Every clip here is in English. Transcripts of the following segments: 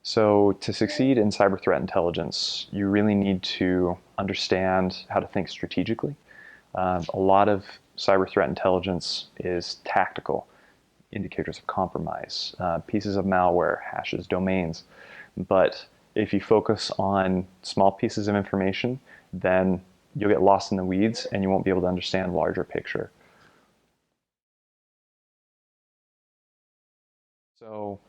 So to succeed in cyber threat intelligence, you really need to understand how to think strategically. A lot of cyber threat intelligence is tactical, indicators of compromise, pieces of malware, hashes, domains. But if you focus on small pieces of information, then you'll get lost in the weeds and you won't be able to understand the larger picture. So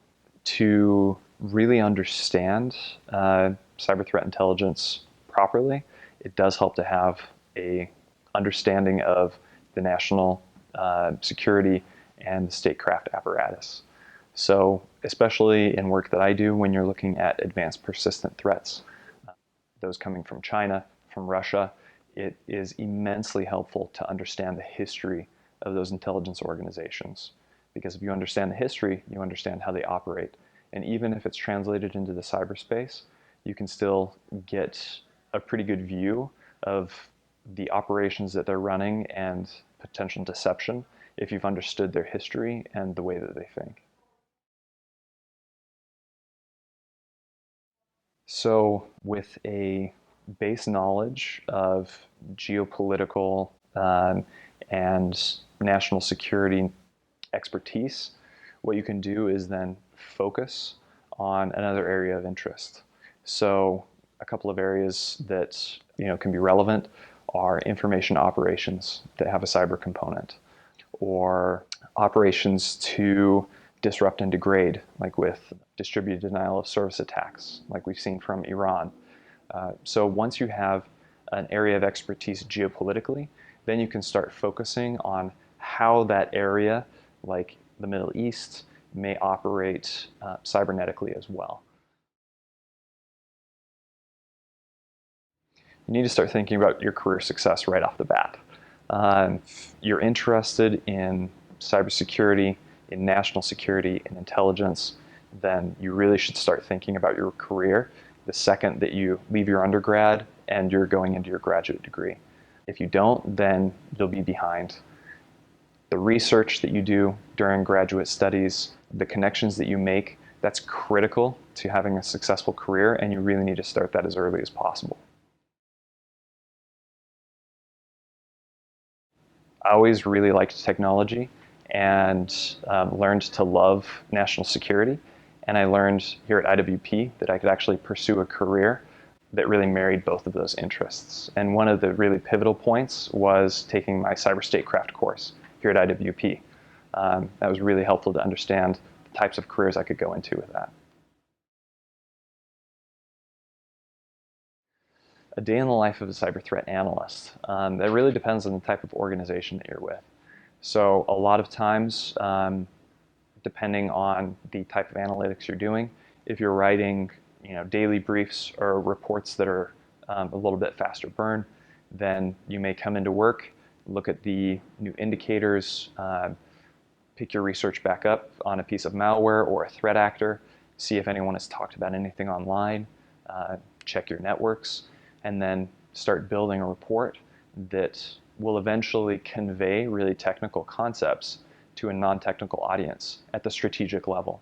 to really understand cyber threat intelligence properly, it does help to have a understanding of the national security and the statecraft apparatus. So especially in work that I do when you're looking at advanced persistent threats, those coming from China, from Russia, it is immensely helpful to understand the history of those intelligence organizations. Because if you understand the history, you understand how they operate. And even if it's translated into the cyberspace, you can still get a pretty good view of the operations that they're running and potential deception if you've understood their history and the way that they think. So with a base knowledge of geopolitical and national security expertise, what you can do is then focus on another area of interest. So a couple of areas that can be relevant are information operations that have a cyber component, or operations to disrupt and degrade, like with distributed denial of service attacks, like we've seen from Iran. So once you have an area of expertise geopolitically, then you can start focusing on how that area, like the Middle East, may operate cybernetically as well. You need to start thinking about your career success right off the bat. If you're interested in cybersecurity, in national security, in intelligence, then you really should start thinking about your career the second that you leave your undergrad and you're going into your graduate degree. If you don't, then you'll be behind. The research that you do during graduate studies, the connections that you make, that's critical to having a successful career, and you really need to start that as early as possible. I always really liked technology and learned to love national security. And I learned here at IWP that I could actually pursue a career that really married both of those interests. And one of the really pivotal points was taking my cyber statecraft course here at IWP. That was really helpful to understand the types of careers I could go into with that. A day in the life of a cyber threat analyst. That really depends on the type of organization that you're with. So a lot of times, depending on the type of analytics you're doing, if you're writing daily briefs or reports that are a little bit faster burn, then you may come into work, look at the new indicators, pick your research back up on a piece of malware or a threat actor, see if anyone has talked about anything online, check your networks, and then start building a report that will eventually convey really technical concepts to a non-technical audience at the strategic level.